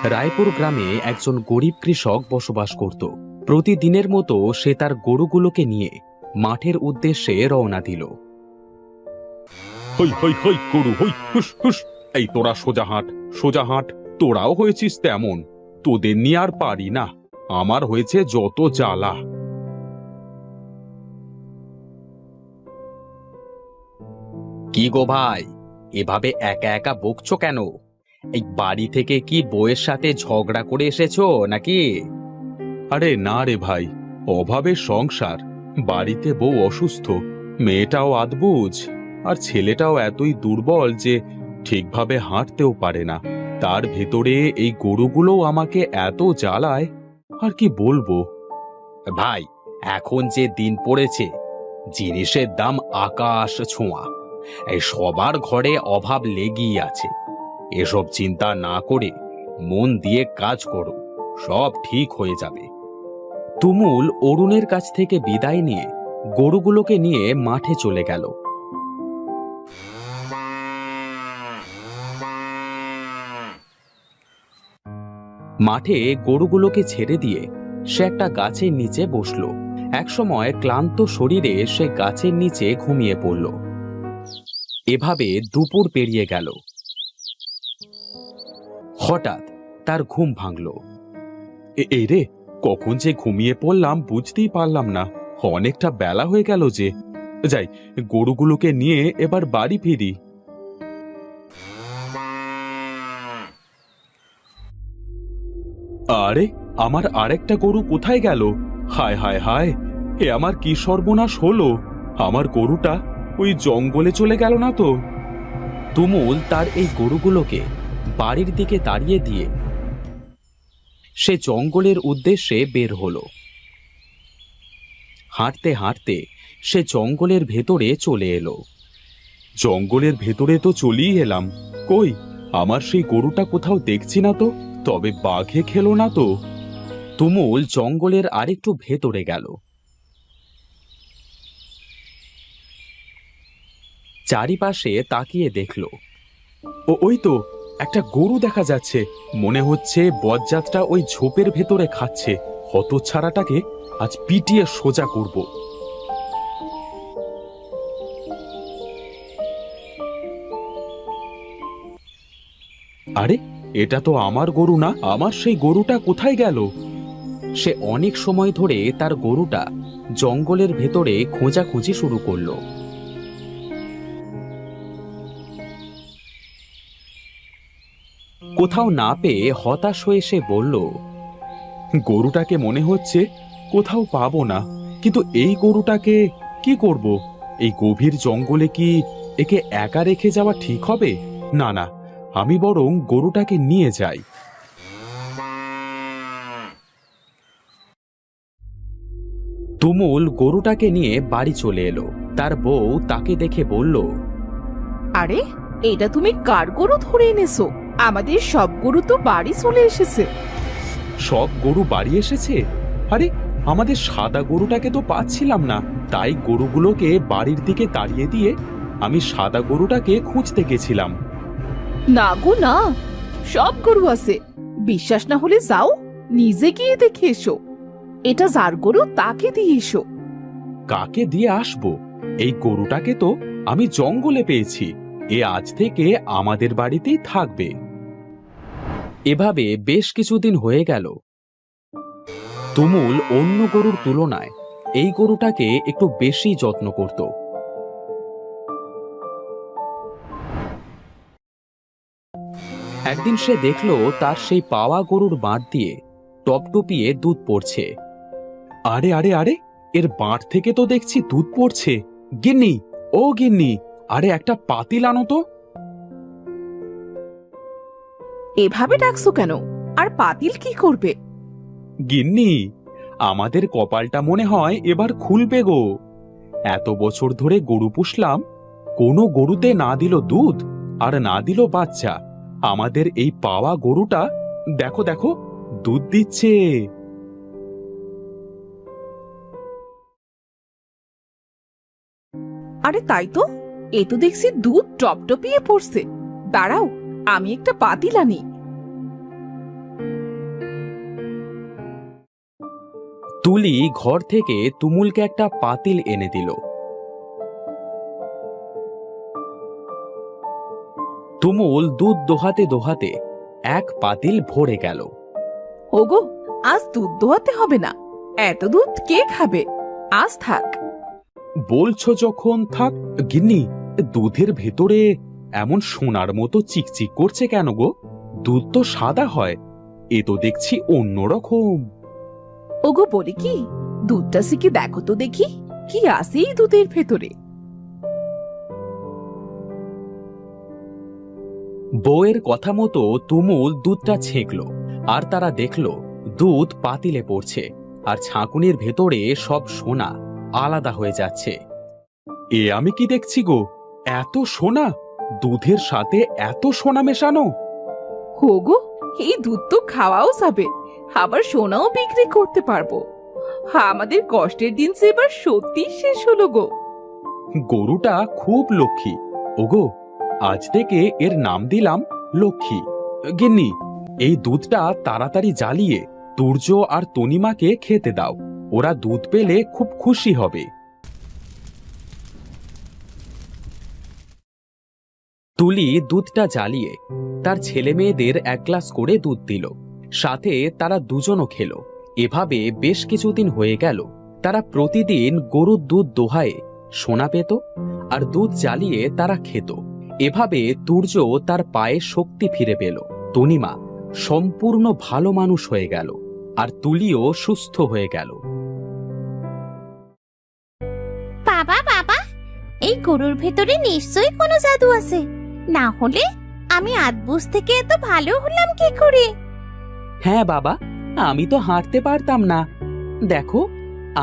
রায়পুর গ্রামে একজন গরিব কৃষক বসবাস করত। প্রতিদিনের মতো সে তার গরুগুলোকে নিয়ে মাঠের উদ্দেশ্যে রওনা দিল। হই হই হই গরু হই হুস হুস। এই তোরা সোজা হাঁট, সোজা হাঁট। তোরাও হয়েছিস তেমন। তোদের নিয়ে আর পারি না। আমার হয়েছে যত জ্বালা। কি গো ভাই, এভাবে একা একা বকছো কেন? এই বাড়ি থেকে কি বউয়ের সাথে ঝগড়া করে এসেছো নাকি? আরে না রে ভাই, অভাবের সংসার। বাড়িতে বউ অসুস্থ, মেয়েটাও আধবুঝ, আর ছেলেটাও এতই দুর্বল যে ঠিকভাবে হাঁটতেও পারে না। তার ভেতরে এই গরুগুলো আমাকে এত জ্বালায়, আর কি বলবো। ভাই, এখন যে দিন পড়েছে, জিনিসের দাম আকাশ ছোঁয়া। এই সবার ঘরে অভাব লেগেই আছে। এসব চিন্তা না করে মন দিয়ে কাজ করো, সব ঠিক হয়ে যাবে। তুমুল অরুণের কাছ থেকে বিদায় নিয়ে গরুগুলোকে নিয়ে মাঠে চলে গেল। মাঠে গরুগুলোকে ছেড়ে দিয়ে সে একটা গাছের নিচে বসলো। একসময় ক্লান্ত শরীরে সে গাছের নিচে ঘুমিয়ে পড়ল। এভাবে দুপুর পেরিয়ে গেল। হঠাৎ তার ঘুম ভাঙল। এই রে, কখন যে ঘুমিয়ে পড়লাম বুঝতেই পারলাম না। অনেকটা বেলা হয়ে গেল যে। যাই, গরুগুলোকে নিয়ে এবার বাড়ি ফিরি। আরে, আমার আরেকটা গরু কোথায় গেল? হায় হায় হায়, এ আমার কি সর্বনাশ হলো! আমার গরুটা ওই জঙ্গলে চলে গেল না তো? তুমুল তার এই গরুগুলোকে বাড়ির দিকে তাড়িয়ে দিয়ে সে জঙ্গলের উদ্দেশ্যে বের হলো। হাঁটতে হাঁটতে সে জঙ্গলের ভেতরে চলে এলো। জঙ্গলের ভেতরে তো চলেই এলাম, কই আমার সেই গরুটা কোথাও দেখছি না তো। তবে বাঘে খেলো না তো? তুমুল জঙ্গলের আরেকটু ভেতরে গেল। চারিপাশে তাকিয়ে দেখল, ওই তো একটা গরু দেখা যাচ্ছে। মনে হচ্ছে বজ্জাতটা ওই ঝোপের ভেতরে খাচ্ছে। হতচ্ছাড়াটাকে আজ পিটিয়ে সোজা করব। আরে, এটা তো আমার গরু না। আমার সেই গরুটা কোথায় গেল? সে অনেক সময় ধরে তার গরুটা জঙ্গলের ভেতরে খোঁজাখুঁজি শুরু করলো। কোথাও না পেয়ে হতাশ হয়ে সে বলল, গরুটাকে মনে হচ্ছে কোথাও পাবো না। কিন্তু এই গরুটাকে কি করব? এই গভীর জঙ্গলে কি একে একা রেখে যাওয়া ঠিক হবে? না না, আমি বরং গরুটাকে নিয়ে যাই। তুমুল গরুটাকে নিয়ে বাড়ি চলে এলো। তার বউ তাকে দেখে বলল, আরে, এটা তুমি কার গরু ধরে এনেছো? আমাদের সব গরু তো বাড়ি চলে এসেছে। সব গরু বাড়ি এসেছে? আরে, আমাদের সাদা গরুটাকে তো পাচ্ছিলাম না। তাই গরুগুলোকে বাড়ির দিকে তাড়িয়ে দিয়ে আমি সাদা গরুটাকে খুঁজতে গেছিলাম। না গো না, সব গরু আছে। বিশ্বাস না হলে যাও, নিজে গিয়ে দেখে এসো। এটা যার গরু তাকে দিয়ে এসো। কাকে দিয়ে আসবো? এই গরুটাকে তো আমি জঙ্গলে পেয়েছি। এ আজ থেকে আমাদের বাড়িতেই থাকবে। এভাবে বেশ কিছুদিন হয়ে গেল। তুমুল অন্য গরুর তুলনায় এই গরুটাকে একটু বেশি যত্ন করত। একদিন সে দেখলো তার সেই পাওয়া গরুর বাঁট দিয়ে টপটপিয়ে দুধ পড়ছে। আরে আরে আরে, এর বাঁট থেকে তো দেখছি দুধ পড়ছে। গিন্নি, ও গিন্নি, আরে একটা পাতিল আনো তো। এভাবে ডাকছো কেন? আর পাতিল কি করবে? গিন্নি, আমাদের কপালটা মনে হয় এবার খুলবে গো। এত বছর ধরে গরু পুষলাম, কোনো গরুতে না দিল দুধ আর না দিল বাচ্চা। আমাদের এই পাওয়া গরুটা দেখো দেখো, দুধ দিচ্ছে। আরে তাই তো, এ তো দেখছি দুধ টপটপিয়ে পড়ছে। দাঁড়াও, আমি একটা পাতিল আনি। তুলি ঘর থেকে তুমুলকে একটা পাতিল এনে দিল। তুমুল দুধ দোহাতে দোহাতে এক পাতিল ভরে গেল। ওগো, আজ দুধ দোয়াতে হবে না। এত দুধ কে খাবে? আজ থাক। বলছো যখন থাক। গিন্নি, দুধের ভেতরে এমন সোনার মতো চিকচিক করছে কেন গো? দুধ তো সাদা হয়, এ তো দেখছি অন্যরকম। ওগো, বলি কি, দুধটা সিকে দেখো তো দেখি কি আছে এই দুধের ভেতরে। বউয়ের কথা মতো তুমুল দুধটা ছেঁকল, আর তারা দেখল দুধ পাতিলে পড়ছে, আর ছাঁকুনির ভেতরে সব সোনা আলাদা হয়ে যাচ্ছে। এ আমি কি দেখছি গো? এত সোনা! দুধের সাথে এত সোনা মেশানো! ওগো, এই দুধ তো খাওয়াও যাবে, আবার সোনাও বিক্রি করতে পারবো। আমাদের কষ্টের দিন যে এবার সত্যি শেষ হলো গো। গরুটা খুব লক্ষ্মী। ওগো, আজ থেকে এর নাম দিলাম লক্ষ্মী। গিন্নি, এই দুধটা তাড়াতাড়ি জ্বালিয়ে তুর্য আর তনিমাকে খেতে দাও, ওরা দুধ পেলে খুব খুশি হবে। তুলি দুধটা জ্বালিয়ে তার ছেলে মেয়েদের এক গ্লাস করে দুধ দিল, সাথে তারা দুজনও খেল। এভাবে বেশ কিছুদিন হয়ে গেল। তারা প্রতিদিন গরুর দুধ দোহায়ে সোনা পেত, আর দুধ জ্বালিয়ে তারা খেত। এভাবে তুর্য তার পায়ে শক্তি ফিরে পেল। তনিমা সম্পূর্ণ ভালো মানুষ হয়ে গেল, আর তুলিও সুস্থ হয়ে গেল। বাবা বাবা, এই গরুর ভেতরে নিশ্চয়ই কোনো জাদু আছে, না হলে আমি আদবুজ থেকে এত ভালো হলাম কি করে? হ্যাঁ বাবা, আমি তো হাঁটতে পারতাম না, দেখো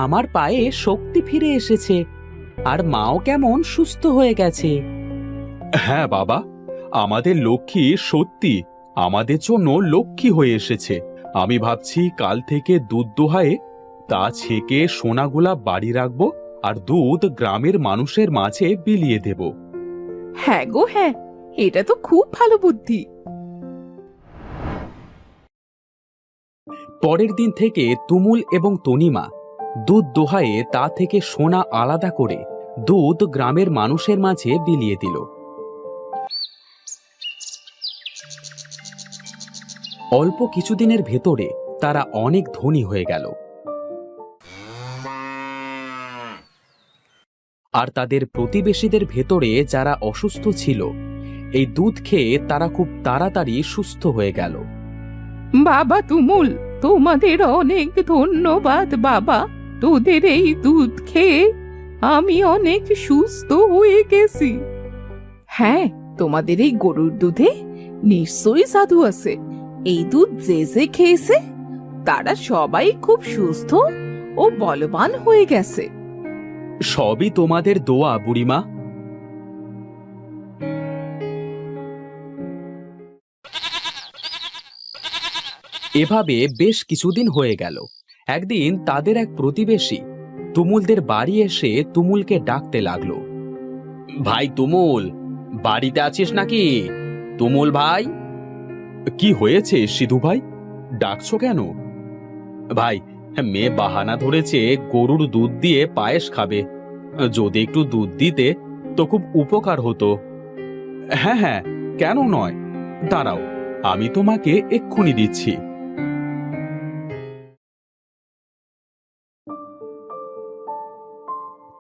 আমার পায়ে শক্তি ফিরে এসেছে, আর মাও কেমন সুস্থ হয়ে গেছে। হ্যাঁ বাবা, আমাদের লক্ষ্মী সত্যি আমাদের জন্য লক্ষ্মী হয়ে এসেছে। আমি ভাবছি কাল থেকে দুধ দোহায়ে তা ছেঁকে সোনাগুলা বাড়ি রাখবো, আর দুধ গ্রামের মানুষের মাঝে বিলিয়ে দেব। হ্যাঁ গো হ্যাঁ, এটা তো খুব ভালো বুদ্ধি। পরের দিন থেকে তুমুল এবং তনিমা দুধ দোহায়ে তা থেকে সোনা আলাদা করে দুধ গ্রামের মানুষের মাঝে বিলিয়ে দিল। অল্প কিছুদিনের ভেতরে তারা অনেক ধনী হয়ে গেল, আর তাদের প্রতিবেশীদের ভেতরে যারা অসুস্থ ছিল, এই দুধ খেয়ে তারা খুব তাড়াতাড়ি সুস্থ হয়ে গেল। বাবা তুমুল, তোমাদের অনেক ধন্যবাদ বাবা। তোদের এই দুধ খেয়ে আমি অনেক সুস্থ হয়ে গেছি। হ্যাঁ, তোমাদের এই গরুর দুধে নিশ্চয়ই জাদু আছে। এই দুধ যে যে খেয়েছে তারা সবাই খুব সুস্থ ও বলবান হয়ে গেছে। সবই তোমাদের দোয়া বুড়িমা। এভাবে বেশ কিছুদিন হয়ে গেল। একদিন তাদের এক প্রতিবেশী তুমুলদের বাড়ি এসে তুমুলকে ডাকতে লাগলো। ভাই তুমুল, বাড়িতে আছিস নাকি? তুমুল ভাই। কি হয়েছে সিধু ভাই, ডাকছো কেন? ভাই, মেয়ে বাহানা ধরেছে গরুর দুধ দিয়ে পায়েস খাবে, যদি একটু দুধ দিতে তো খুব উপকার হতো। হ্যাঁ হ্যাঁ, কেন নয়, দাঁড়াও, আমি তোমাকে এক্ষুনি দিচ্ছি।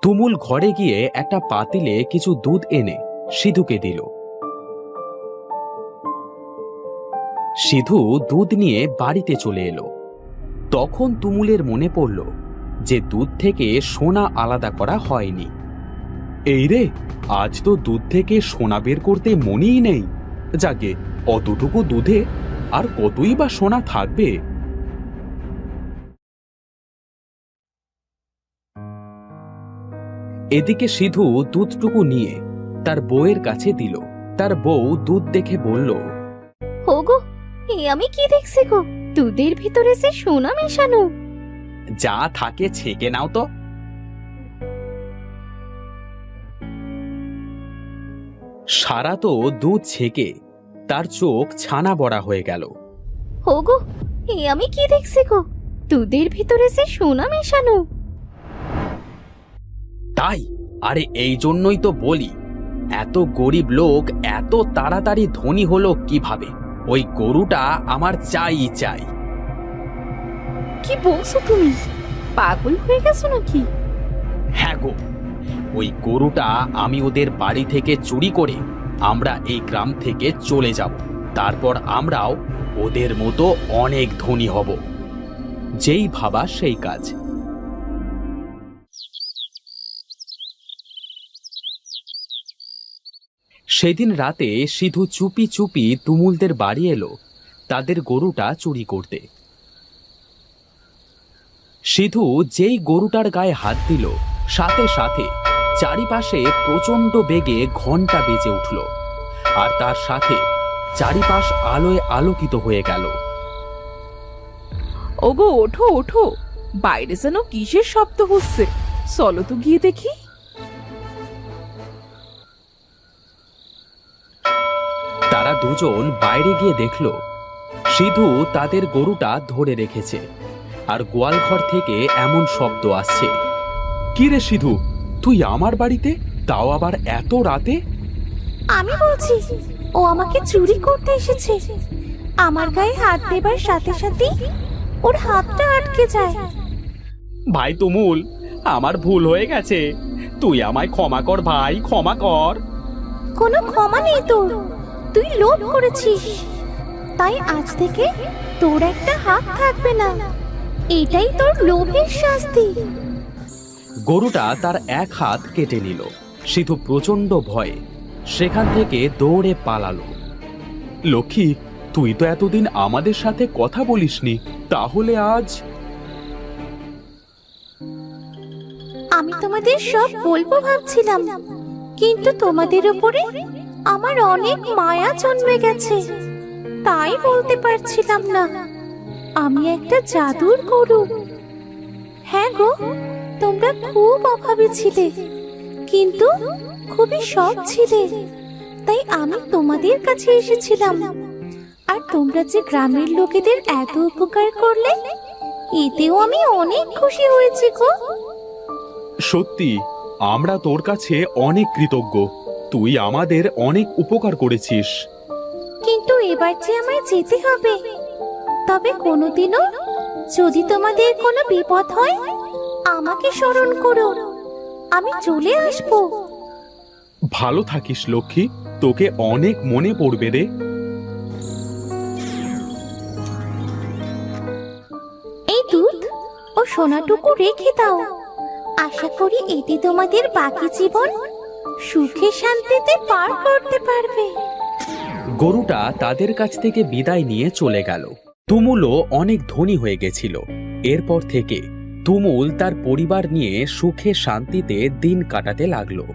তুমুল ঘরে গিয়ে একটা পাতিলে কিছু দুধ এনে সিধুকে দিল। সিধু দুধ নিয়ে বাড়িতে চলে এলো। তখন তুমুলের মনে পড়ল যে দুধ থেকে সোনা আলাদা করা হয়নি। এই রে, আজ তো দুধ থেকে সোনা বের করতে মনেই নেই। যাকে অতটুকু দুধে আর কতই বা সোনা থাকবে। এদিকে সিধু দুধটুকু নিয়ে তার বউয়ের কাছে দিল। তার বউ দুধ দেখে বলল, ওগো, এ আমি কি দেখছি গো? দুধের ভিতরে যে সোনা মেশানো। যা থাকে ছেঁকে নাও তো। সারা তো দুধ ছেঁকে তার চোখ ছানা বড়া হয়ে গেল। ওগো, এ আমি কি দেখছি গো? দুধের ভিতরে যে সোনা মেশানো। তাই? আরে এই জন্যই তো বলি, এত গরিব লোক এত তাড়াতাড়ি ধনী হলো কিভাবে? ওই গরুটা আমার চাই চাই। কি বলছো তুমি? পাগল হয়ে গেছো নাকি? হ্যাঁ গো, ওই গরুটা আমি ওদের বাড়ি থেকে চুরি করে আমরা এই গ্রাম থেকে চলে যাব। তারপর আমরাও ওদের মতো অনেক ধনী হব। যেই ভাবা সেই কাজ। সেদিন রাতে সিধু চুপি চুপি তুমুলদের বাড়ি এলো তাদের গরুটা চুরি করতে। সিধু যেই গরুটার গায়ে হাত দিল, সাথে সাথে চারিপাশে প্রচন্ড বেগে ঘন্টা বেজে উঠল, আর তার সাথে চারিপাশ আলোয় আলোকিত হয়ে গেল। ওগো ওঠো ওঠো, বাইরে যেন কিসের শব্দ হচ্ছে, চলো তো গিয়ে দেখি। তারা দুজন বাইরে গিয়ে দেখল সিধু তাদের গরুটা ধরে রেখেছে, আর গোয়ালঘর থেকে এমন শব্দ আসছে। কি রে সিধু, তুই আমার বাড়িতে, তাও আবার এত রাতে? আমি বলছি, ও আমাকে চুরি করতে এসেছে। আমার গায়ে হাত দেবার সাথে সাথে ওর হাতটা আটকে যায়। ভাই তুমুল, আমার ভুল হয়ে গেছে, তুই আমায় ক্ষমা কর ভাই, ক্ষমা কর। কোনো ক্ষমা নেই তোর, তুই লোভ করেছিস, তাই আজ থেকে তোর একটা হাত থাকবে না। এটাই তোর লোভের শাস্তি। গরুটা তার এক হাত কেটে নিল। সিধু প্রচন্ড ভয়ে সেখান থেকে দৌড়ে পালালো। লক্ষ্মী, তুই তো এতদিন আমাদের সাথে কথা বলিসনি, তাহলে আজ? আমি তোমাদের সব বলবো ভাবছিলাম, কিন্তু তোমাদের উপরে আমার অনেক মায়া জন্মে গেছে, তাই বলতে পারছিলাম না। আমি একটা জাদুর গরু। হ্যাঁ গো, তোমরা খুব অভাবী ছিলে, কিন্তু খুবই সৎ ছিলে, তাই আমি তোমাদের কাছে এসেছিলাম। আর তোমরা যে গ্রামের লোকেদের এত উপকার করলে, এতেও আমি অনেক খুশি হয়েছি গো। সত্যি, আমরা তোর কাছে অনেক কৃতজ্ঞ, তুই আমাদের অনেক উপকার করেছিস। কিন্তু এবার যে আমায় যেতে হবে, তবে কোনোদিনও যদি তোমাদের কোনো বিপদ হয় আমাকে স্মরণ করো, আমি চলে আসবো। ভালো থাকিস লক্ষ্মী, তোকে অনেক মনে পড়বে রে। এই দুধ ও সোনাটুকু রেখে দাও, আশা করি এতে তোমাদের বাকি জীবন সুখে শান্তিতে পার করতে পারবে। গরুটা তাদের কাছ থেকে বিদায় নিয়ে চলে গেল। তুমুলও অনেক ধনী হয়ে গেছিল। এরপর থেকে তুমুল তার পরিবার নিয়ে সুখে শান্তিতে দিন কাটাতে লাগলো।